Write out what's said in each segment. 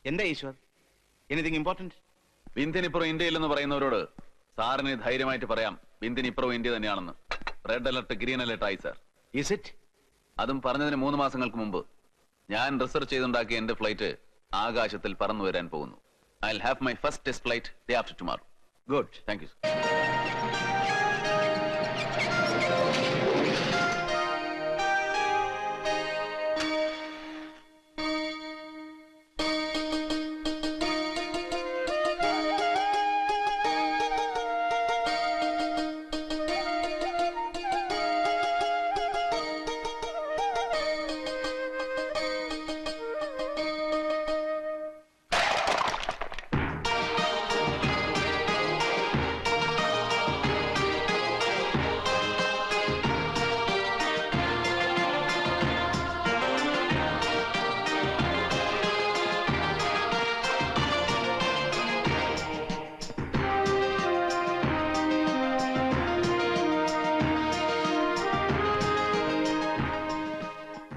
എന്താ Ishwar? Anything important? വിന്ധ്യനിപ്പുറം ഇന്ത്യയിലെന്ന് പറയുന്നവരോട് സാറിന് ധൈര്യമായിട്ട് പറയാം, വിന്ധ്യനിപ്പുറം ഇന്ത്യ തന്നെയാണെന്ന്. റെഡ് അലർട്ട്, ഗ്രീൻ അലർട്ട് ആയി സാർ. Is it? അതും പറഞ്ഞതിന് 3 മാസങ്ങൾക്ക് മുമ്പ് ഞാൻ റിസർച്ച് ചെയ്തുണ്ടാക്കിയ എന്റെ ഫ്ലൈറ്റ് ആകാശത്തിൽ പറന്നു വരാൻ പോകുന്നു. I will have my first test flight day after tomorrow. Good. Thank you.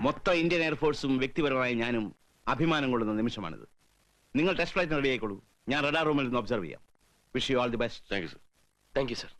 മൊത്തം ഇന്ത്യൻ എയർഫോഴ്സും വ്യക്തിപരമായ ഞാനും അഭിമാനം കൊള്ളുന്ന നിമിഷമാണിത്. നിങ്ങൾ ടെസ്റ്റ് ഫ്ലൈറ്റിന് റെഡി ആയിക്കോളൂ. ഞാൻ റഡാർ റൂമിൽ നിന്ന് ഒബ്സർവ് ചെയ്യാം. Wish you all the best. Thank you sir. Thank you sir.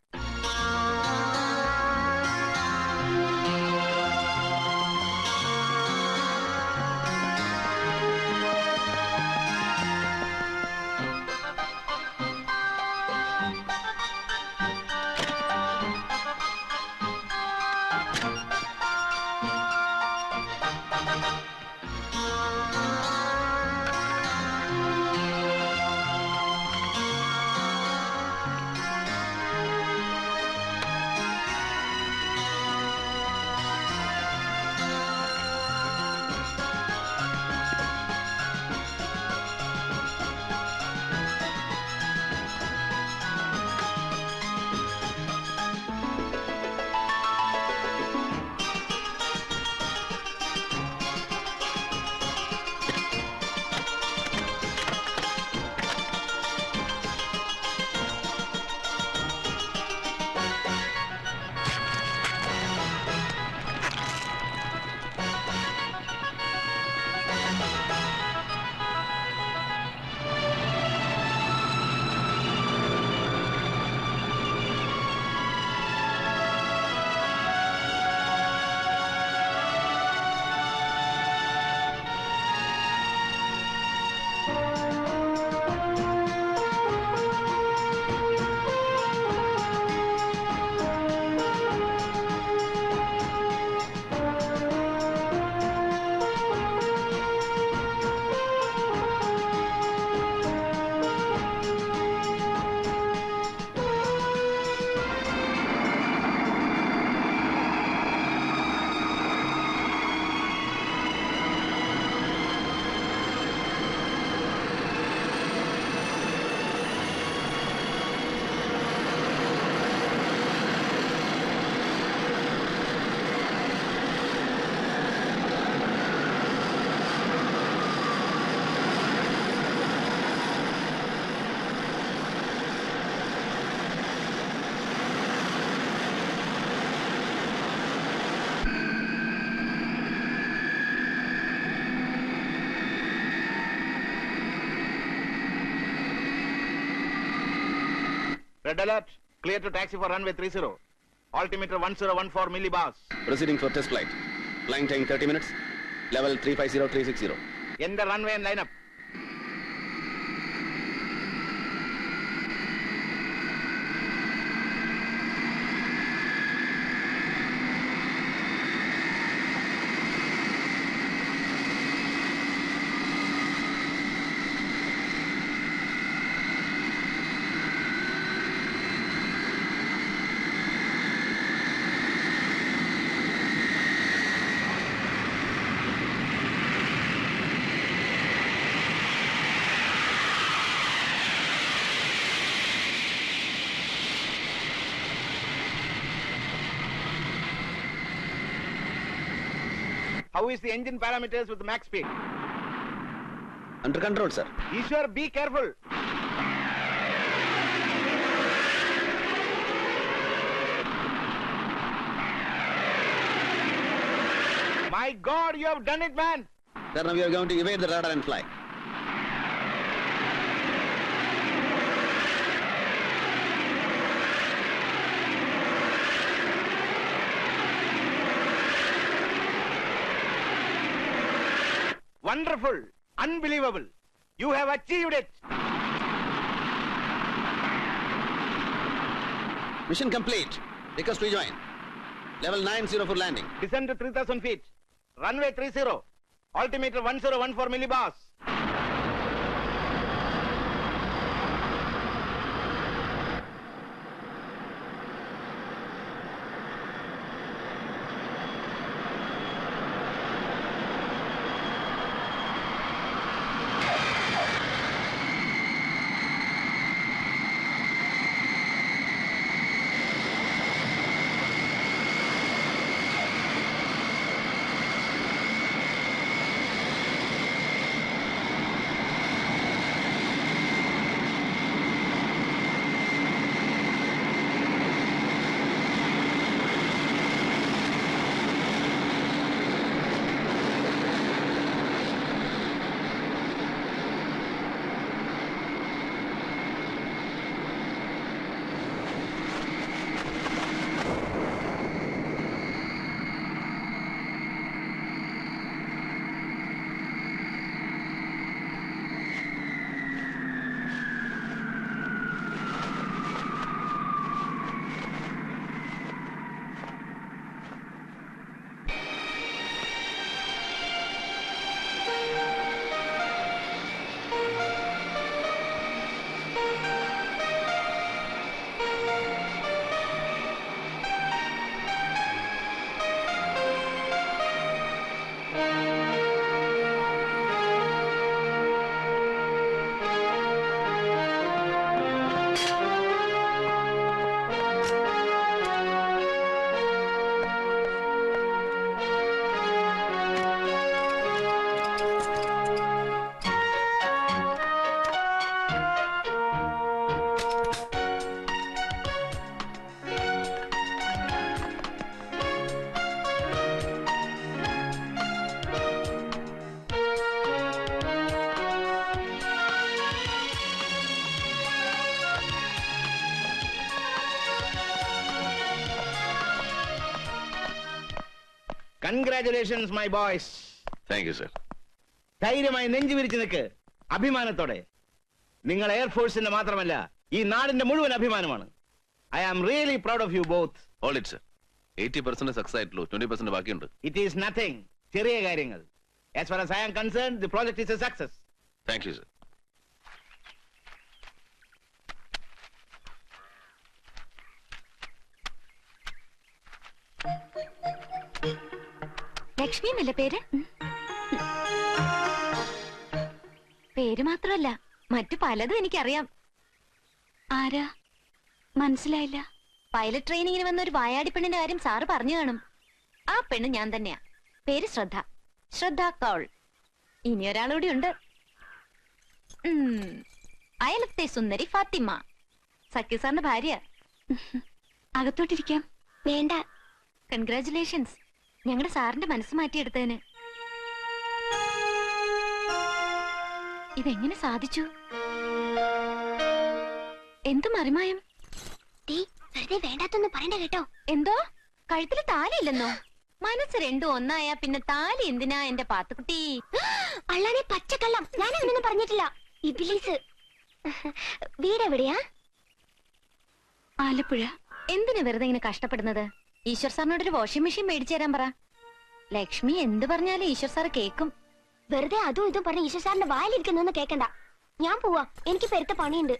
Red alert. Clear to taxi for runway 30. Altimeter 1014 millibars. Proceeding for test flight. Flying time 30 minutes. Level 350360. In the runway and line up. How is the engine parameters with the max speed? Under control, sir. Ishwar, be careful. My God, you have done it, man. Sir, now we are going to evade the radar and fly. Wonderful. Unbelievable. You have achieved it. Mission complete. Request rejoin. Level 90 for landing. Descend to 3,000 feet. Runway 30. Altimeter 1014 millibars. Congratulations, my boys. Thank you sir. ധൈര്യമായി നെഞ്ചു വിരിച്ചു നിൽക്ക്, അഭിമാനത്തോടെ. നിങ്ങൾ എയർഫോഴ്സിന്റെ മാത്രമല്ല, ഈ നാടിന്റെ മുഴുവൻ അഭിമാനമാണ്. I am really proud of you both. All it sir. 80% success ആയിട്ടുള്ളൂ, 20% ബാക്കിയുണ്ട്. It is nothing. ചെറിയ കാര്യങ്ങൾ. As far as I am concerned, the project is a success. Thank you sir. Lakshmi എന്നല്ലേ പേര്? പേര് മാത്രമല്ല, മറ്റു പലതും എനിക്കറിയാം. ആരാ? മനസ്സിലായില്ല. പൈലറ്റ് ട്രെയിനിങ്ങിന് വന്ന ഒരു വായാടി പെണ്ണിന്റെ കാര്യം സാറ് പറഞ്ഞു കാണും. ആ പെണ്ണ് ഞാൻ തന്നെയാ. പേര് ശ്രദ്ധ. ശ്രദ്ധ കൗൾ. ഇനി ഒരാളുകൂടി ഉണ്ട്. അയലത്തെ സുന്ദരി ഫാത്തിമ, സക്കീർ സാറിന്റെ ഭാര്യ. അകത്തോട്ടിരിക്കാം. വേണ്ട. കൺഗ്രാറ്റുലേഷൻസ്, ഞങ്ങളുടെ സാറിന്റെ മനസ്സ് മാറ്റിയെടുത്തതിന്. ഇതെങ്ങനെ സാധിച്ചു? എന്ത് മറിമായം? വേണ്ടാത്തൊന്നും പറയണ്ട കേട്ടോ. എന്തോ? കഴുത്തിൽ താലിയില്ലെന്നോ? മനസ്സ് രണ്ടും ഒന്നായാ പിന്നെ താലി എന്തിനാ എന്റെ പാത്തുക്കുട്ടി? അള്ളാനെ പച്ചക്കള്ളം, ഞാൻ അങ്ങനൊന്നും പറഞ്ഞിട്ടില്ല. ഇബിലീസ്. വീടെവിടെയാ? ആലപ്പുഴ. എന്തിനു വെറുതെ ഇങ്ങനെ കഷ്ടപ്പെടുന്നത്? ഈശ്വർ സാറിനോടൊരു വാഷിംഗ് മെഷീൻ മേടിച്ചു തരാൻ പറ. ലക്ഷ്മി എന്ത് പറഞ്ഞാലും ഈശ്വർ സാർ കേക്കും. വെറുതെ അതും ഇതും പറഞ്ഞ് ഈശ്വർ സാറിന്റെ വായിലിരിക്കുന്നൊന്നും കേക്കണ്ട. ഞാൻ പോവാ, എനിക്ക് പെരുത്ത പണിയുണ്ട്.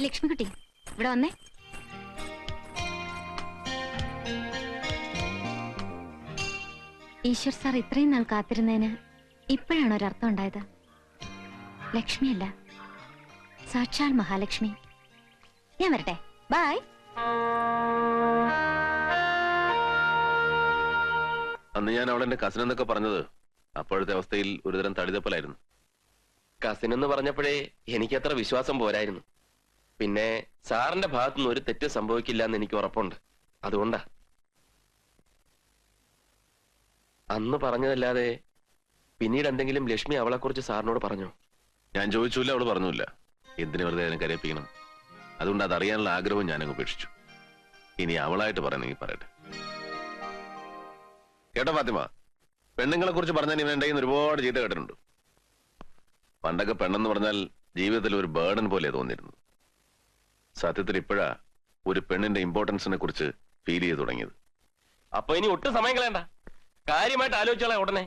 ലക്ഷ്മിക്കുട്ടി, ഇവിടെ വന്നേ. ഈശ്വർ സാർ ഇത്രയും നാൾ കാത്തിരുന്നതിന് ഇപ്പോഴാണ് ഒരർത്ഥം ഉണ്ടായത്. ലക്ഷ്മിയല്ല, സാക്ഷാൽ മഹാലക്ഷ്മി. ഞാൻ വരട്ടെ. ബൈ. അന്ന് ഞാൻ അവളെന്റെ കസിൻ എന്നൊക്കെ പറഞ്ഞത് അപ്പോഴത്തെ അവസ്ഥയിൽ ഒരുതരം തടിതപ്പലായിരുന്നു. കസിൻ എന്ന് പറഞ്ഞപ്പോഴേ എനിക്കത്ര വിശ്വാസം പോരായിരുന്നു. പിന്നെ സാറിന്റെ ഭാഗത്തുനിന്ന് ഒരു തെറ്റ് സംഭവിക്കില്ല എന്ന് എനിക്ക് ഉറപ്പുണ്ട്. അതുകൊണ്ടാ അന്ന് പറഞ്ഞതല്ലാതെ പിന്നീട് എന്തെങ്കിലും ലക്ഷ്മി അവളെ കുറിച്ച് സാറിനോട് പറഞ്ഞോ? ഞാൻ ചോദിച്ചില്ല, അവള് പറഞ്ഞില്ല. എന്തിനു വെറുതെ അതിനെ കരയിപ്പിക്കണം? അതുകൊണ്ട് അതറിയാനുള്ള ആഗ്രഹവും ഞാനങ്ങ് ഉപേക്ഷിച്ചു. ഇനി അവളായിട്ട് പറയണമെങ്കിൽ പറയട്ടെ. കേട്ടോ ഫാത്തിമ, പെണ്ണുങ്ങളെ കുറിച്ച് പറഞ്ഞാൽ ഇവന്റെ ഒരുപാട് ചീത്ത കേട്ടിട്ടുണ്ട്. പണ്ടൊക്കെ പെണ്ണെന്ന് പറഞ്ഞാൽ ജീവിതത്തിൽ ഒരു ബേർഡൻ പോലെ തോന്നിയിരുന്നു. സത്യത്തിൽ ഇപ്പോഴാ ഒരു പെണ്ണിന്റെ ഇമ്പോർട്ടൻസിനെ കുറിച്ച് ഫീൽ ചെയ്ത് തുടങ്ങിയത്. അപ്പൊ ഇനി ഒട്ടും സമയം കളയണ്ട, കാര്യമായിട്ട് ആലോചിച്ചോളാം ഉടനെ.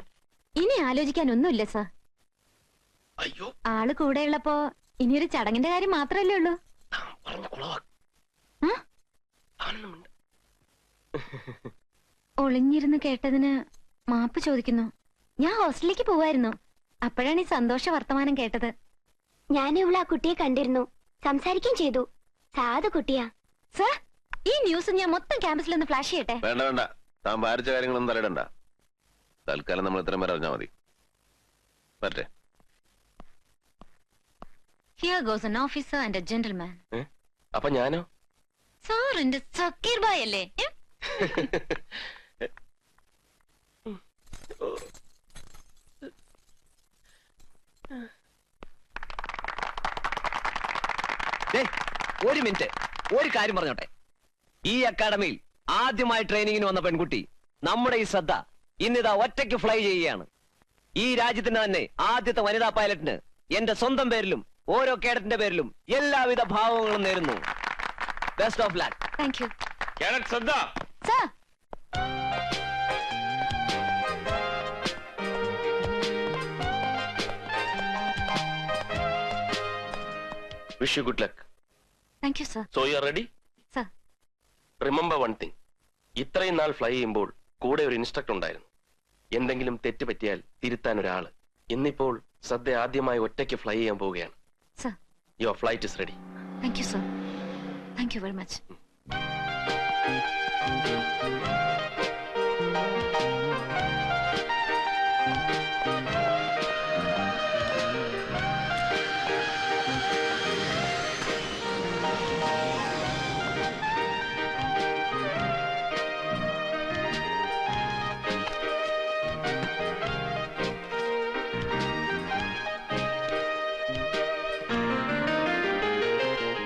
ഇനി ആലോചിക്കാനൊന്നുമില്ല സാർ. അയ്യോ, ആള് കൂടെയുള്ളപ്പോ ഇനിയൊരു ചടങ്ങിന്റെ കാര്യം മാത്രമല്ലേ ഉള്ളൂ. പറഞ്ഞ കുളവാ. ആ? ഒളിഞ്ഞിരുന്ന് കേട്ടതിന് മാപ്പ് ചോദിക്കുന്നു. ഞാൻ ഹോസ്റ്റലിലേക്ക് പോവായിരുന്നു. അപ്പോഴാണ് ഈ സന്തോഷ വർത്തമാനം കേട്ടത്. ഞാൻ ഇവിടെ ആ കുട്ടിയെ കണ്ടിരുന്നു, സംസാരിക്കുകയും ചെയ്തു. സാധു കുട്ടിയാ. സാർ, ഈ ന്യൂസ് ഞാൻ മൊത്തം ക്യാമ്പസിലൊന്ന് ഫ്ലാഷ് ചെയ്യട്ടെ? വേണ്ട വേണ്ട, താൻ ഭാരിച്ച കാര്യങ്ങളൊന്നും തലയിടണ്ട. തൽക്കാലം നമ്മൾ ഇത്രയും പേരെ അറിഞ്ഞാൽ മതി. പറ്റേ. Here goes an officer and a gentleman. അപ്പൊ ഞാനോ? സാർ എന്റെ സക്കീർ ബായ് അല്ലേ? ഒരു മിനിറ്റ്, ഒരു കാര്യം പറഞ്ഞോട്ടെ. ഈ അക്കാഡമിയിൽ ആദ്യമായി ട്രെയിനിങ്ങിന് വന്ന പെൺകുട്ടി നമ്മുടെ ഈ ശ്രദ്ധ ഇന്നിതാ ഒറ്റയ്ക്ക് ഫ്ലൈ ചെയ്യുകയാണ്. ഈ രാജ്യത്തിന്റെ തന്നെ ആദ്യത്തെ വനിതാ പൈലറ്റിന് എന്റെ സ്വന്തം പേരിലും ഓരോ കേഡറ്റിന്റെ പേരിലും എല്ലാവിധ ഭാവങ്ങളും നേരുന്നു. Best of luck. Thank you. Shraddha. Sir, wish you good luck. Thank you sir. So you are ready? Sir, remember one thing, ഇത്രയും നാൾ ഫ്ലൈ ചെയ്യുമ്പോൾ കൂടെ ഒരു ഇൻസ്ട്രക്ടർ ഉണ്ടായിരുന്നു. എന്തെങ്കിലും തെറ്റ് പറ്റിയാൽ തിരുത്താൻ ഒരാള്. ഇന്നിപ്പോൾ ശ്രദ്ധ ആദ്യമായി ഒറ്റയ്ക്ക് ഫ്ലൈ ചെയ്യാൻ പോവുകയാണ്. Sir. Your flight is ready. Thank you sir. Thank you very much.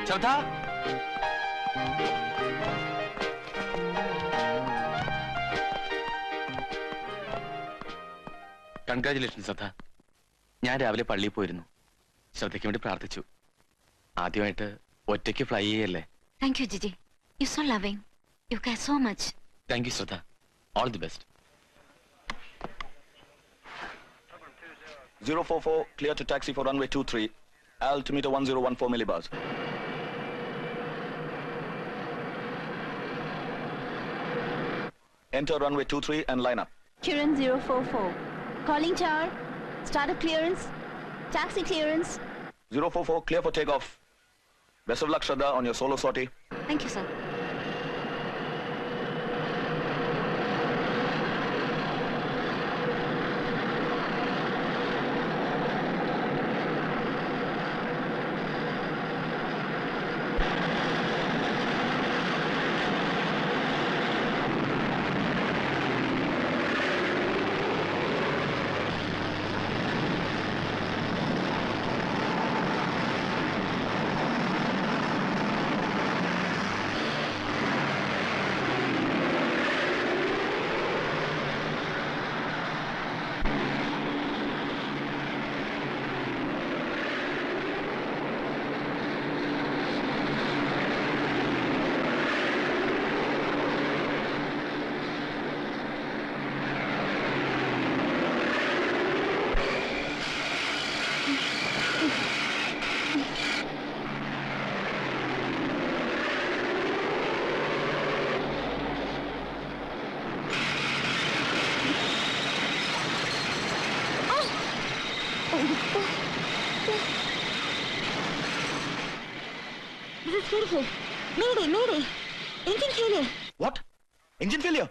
ശ്രദ്ധ. കൺഗ്രാചുലേഷൻ ശ്രദ്ധ. ഞാൻ രാവിലെ പള്ളിയിൽ പോയിരുന്നു. ശ്രദ്ധയ്ക്ക് വേണ്ടി പ്രാർത്ഥിച്ചു. ആദ്യമായിട്ട് ഒറ്റയ്ക്ക് ഫ്ലൈ ചെയ്യല്ലേ. Thank you Giji. You so loving. You care so much. Thank you Shraddha. All the best. 044, clear to taxi for runway 23, altimeter 1014 millibars. Enter runway 23 and line up. Kiran 044. Calling tower. Startup clearance. Taxi clearance. 044, clear for takeoff. Best of luck, Shraddha, on your solo sortie. Thank you sir. This is critical. Mayday, mayday. Engine failure. What? Engine failure?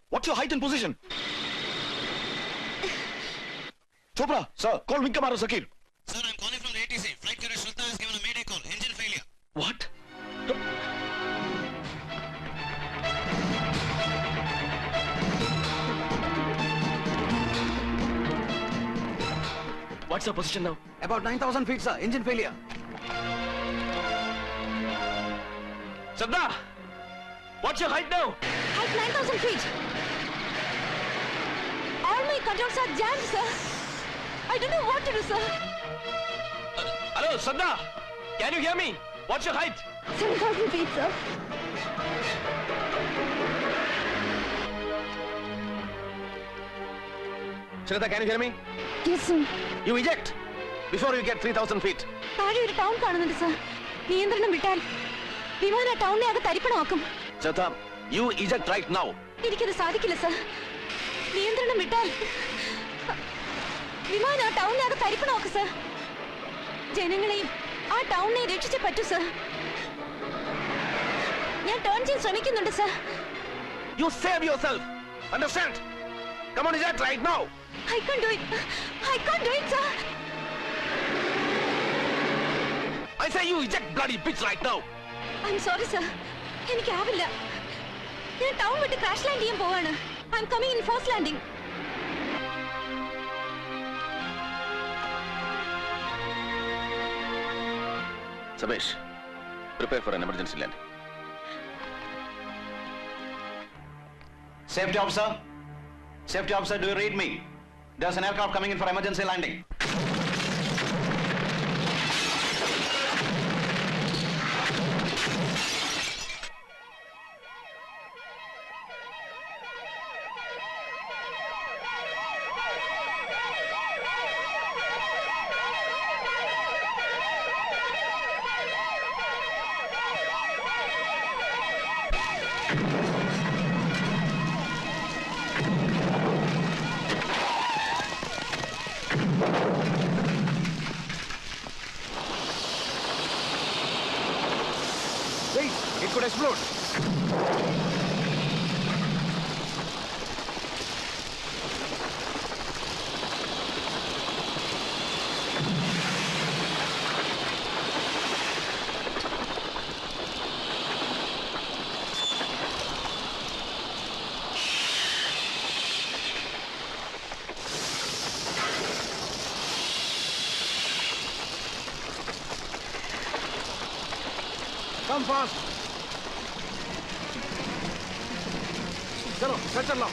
What's your height and position? Chopra, sir, call Wing Commander Zakir. Sir, I'm calling from the ATC. Flight carrier Shraddha has given a mayday call. Engine failure. What? What's your position now? About 9,000 feet, sir. Engine failure. Shraddha, what's your height now? Height 9,000 feet. controls are jammed, sir. I don't know what to do, sir. Hello, Shraddha. Can you hear me? What's your height? 7,000 feet, sir. Shraddha, can you hear me? Yes, sir. You eject before you get 3,000 feet. താഴെ ഒരു town കാണുന്നുണ്ട്, sir. നിയന്ത്രണം വിട്ടാൽ വിമാനം ആ ടൗണിനെ ആകെ തരിപ്പണമാക്കും. Shraddha, you eject right now. എനിക്കത് സാധിക്കില്ല, സർ. നിയന്ത്രണം വിട്ടാൽ വിമാനം ആ ടൗണിനെ ആകെ തരിപ്പണമാക്കും, സർ. ജനങ്ങളെയും ആ ടൗണിനെ രക്ഷിച്ചേ പറ്റൂ, സർ. ഞാൻ ടേൺ ചെയ്യാൻ ശ്രമിക്കുന്നുണ്ട്, sir. You save yourself. Understand? Come on, eject right now. I can't do it. I can't do it, sir. I say you eject bloody bitch right now. I'm sorry, sir. എനിക്കാവില്ല. ഞാൻ town വിട്ട് crash land ചെയ്യാൻ പോവാണ്. I'm coming in force landing. Sabesh, prepare for an emergency landing. Safety officer. Safety officer, do you read me? There's an aircraft coming in for emergency landing. Wait, it could explode. Come fast. Chalo, stretcher low.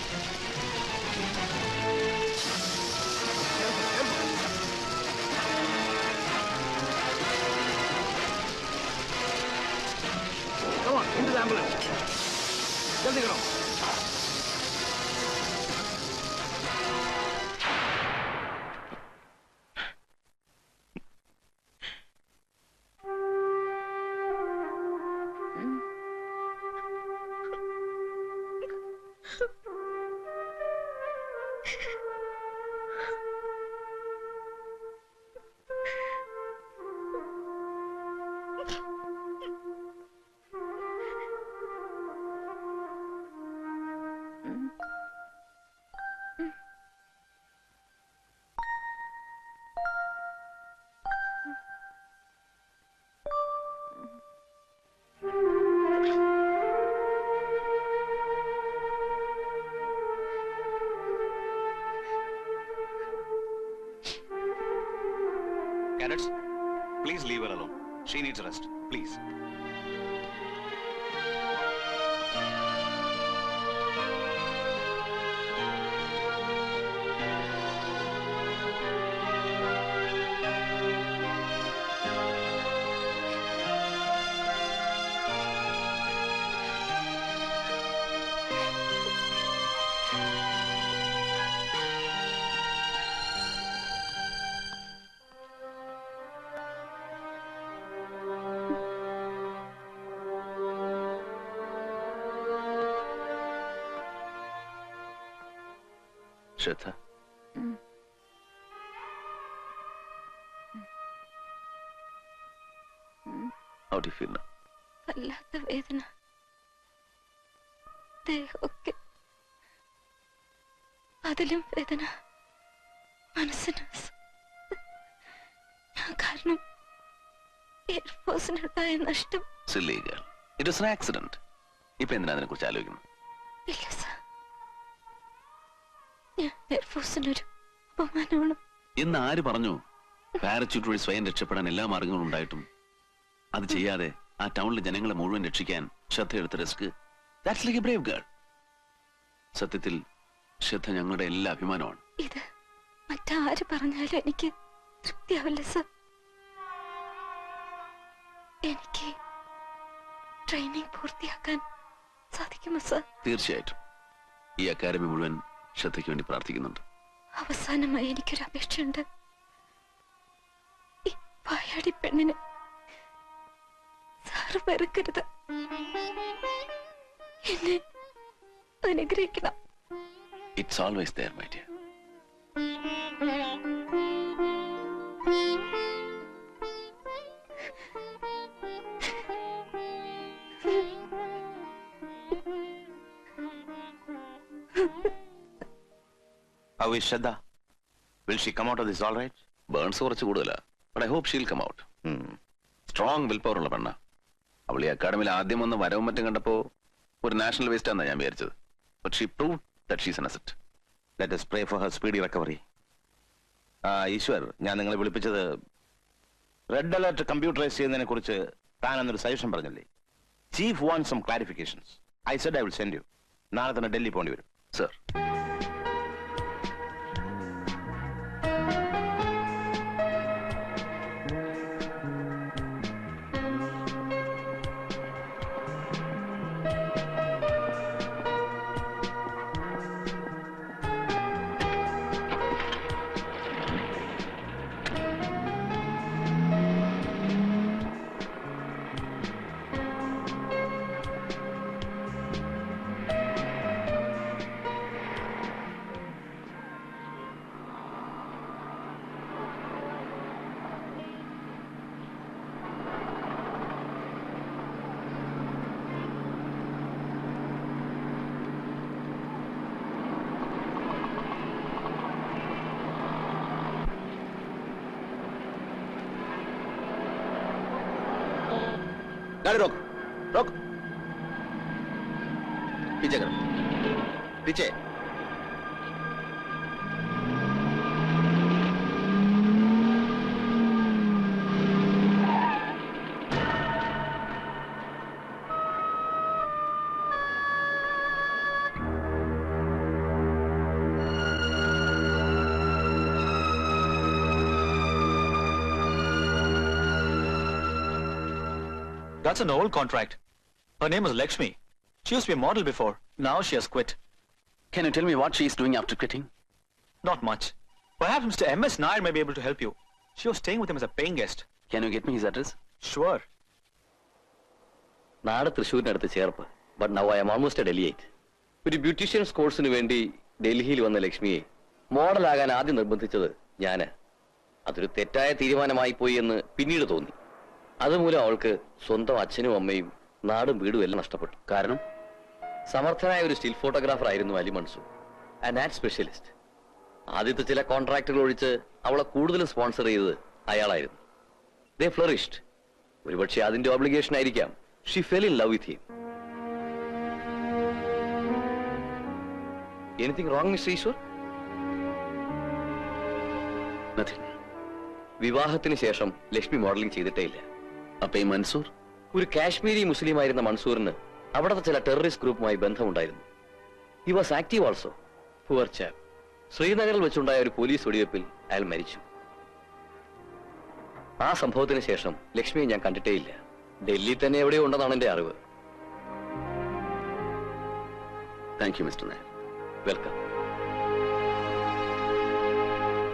Come on, into the ambulance. जल्दी करो. Cadets, please leave her alone. She needs rest. Please. Shraddha. How do you feel now? വല്ലാത്ത വേദന. ദേഹമൊക്കെ. അതിലും വേദന. മനസ്സിന് ഞാൻ കാരണം എയർഫോഴ്സിനുണ്ടായ നഷ്ടം. Silly girl. It was an accident. ഇപ്പൊ എന്തിനാ അതിനെ കുറിച്ച് ആലോചിക്കുന്നു? ഇല്ല സർ, ഞാൻ എയർഫോഴ്സിനൊരു അപമാനമാണ്. എന്ന് ആര് പറഞ്ഞു? പാരച്യൂട്ട് വഴി സ്വയം രക്ഷപ്പെടാൻ എല്ലാ മാർഗങ്ങളും ഉണ്ടായിട്ടും അത് ചെയ്യാതെ ആ ടൗണിലെ ജനങ്ങളെ മുഴുവൻ രക്ഷിക്കാൻ ശ്രദ്ധ എടുത്ത risk. That's like A Brave girl. സത്യത്തിൽ ശ്രദ്ധ ഞങ്ങളുടെ എല്ലാ അഭിമാനമാണ്. ഇത് മറ്റാര് പറഞ്ഞാലും എനിക്ക് തൃപ്തിയാവില്ല സർ. എനിക്ക് ട്രെയിനിങ് പൂർത്തിയാക്കാൻ സാധിക്കുമോ സർ? തീർച്ചയായിട്ടും. ഈ അക്കാദമി മുഴുവൻ ശ്രദ്ധയ്ക്ക് വേണ്ടി പ്രാർത്ഥിക്കുന്നുണ്ട്. അവസാനമായി എനിക്കൊരു അപേക്ഷയുണ്ട്. ഈ വായാടി പെണ്ണിന് സാറ് വെറുക്കരുത്. എന്നെ അനുഗ്രഹിക്കണം. It's always there, my dear. How is Shraddha? Will she come out of this all right? Burns കുറച്ച് കൂടുതലാ, but I hope she'll come out. Strong will power ഉള്ള പെണ്ണ. അവൾ ഈ അക്കാഡമിയിൽ ആദ്യം വന്ന് വരവും മറ്റും കണ്ടപ്പോ ഒരു നാഷണൽ വേസ്റ്റ് ആണെന്നാ ഞാൻ വിചാരിച്ചത്. But she proved that she is an asset. Let us pray for her speedy recovery. Eshwar, ഞാൻ നിങ്ങളെ വിളിപ്പിച്ചത് റെഡ് അലർട്ട് കമ്പ്യൂട്ടറൈസ് ചെയ്യുന്നതിനെ കുറിച്ച് താൻ എന്നൊരു സജഷൻ പറഞ്ഞല്ലേ. Chief want some clarifications. I said I will send you. നാളെ തന്നെ ഡൽഹി പോകേണ്ടി വരും. സർ, गाड़ी रोक, रोक, पीछे करो, पीछे. That's an old contract. Her name was Lakshmi. She used to be a model before. Now she has quit. Can you tell me what she is doing after quitting? Not much. Perhaps Mr. M.S. Nair may be able to help you. She was staying with him as a paying guest. Can you get me his address? Sure. നാട് തൃശ്ശൂരിനടുത്ത് Cherpu. But now I am almost a ഡെലിയേറ്റ്. ഒരു beauticians കോഴ്സിന് വേണ്ടി ഡൽഹിയിൽ വന്ന ലക്ഷ്മിയെ മോഡലാകാൻ ആദ്യം നിർബന്ധിച്ചത് ഞാന്. അതൊരു തെറ്റായ തീരുമാനമായി പോയി എന്ന് പിന്നീട് തോന്നി. അതുമൂലം അവൾക്ക് സ്വന്തം അച്ഛനും അമ്മയും നാടും വീടും എല്ലാം നഷ്ടപ്പെട്ടു. കാരണം സമർത്ഥനായ ഒരു സ്റ്റിൽ ഫോട്ടോഗ്രാഫർ ആയിരുന്നു Ali Mansoor, and art specialist. ആദ്യത്തെ ചില കോൺട്രാക്ടുകൾ ഒഴിച്ച് അവളെ കൂടുതലും സ്പോൺസർ ചെയ്തത് അയാളായിരുന്നു. ദേ ഫ്ലറിഷ്ഡ്. ഒരുപക്ഷെ അതിന്റെ ഓബ്ലിഗേഷൻ ആയിരിക്കാം. She fell in love with him. Anything wrong mister Eshwar? Nothing. വിവാഹത്തിന് ശേഷം ലക്ഷ്മി മോഡലിംഗ് ചെയ്തിട്ടേ ഇല്ല. അപ്പൊ ഈ മൻസൂർ? ഒരു കാശ്മീരി മുസ്ലിം ആയിരുന്ന മൻസൂറിന് അവിടുത്തെ ചില ടെററിസ്റ്റ് ഗ്രൂപ്പുമായി ബന്ധമുണ്ടായിരുന്നു. He was active also. Poor chap. ശ്രീനഗറിൽ വെച്ചുണ്ടായ ഒരു പോലീസ് വെടിവെപ്പിൽ അയാൾ മരിച്ചു. ആ സംഭവത്തിന് ശേഷം ലക്ഷ്മിയെ ഞാൻ കണ്ടിട്ടേയില്ല. ഡൽഹി തന്നെ എവിടെയോ ഉണ്ടെന്നാണ് എന്റെ അറിവ്. Thank you mister Nair. Welcome.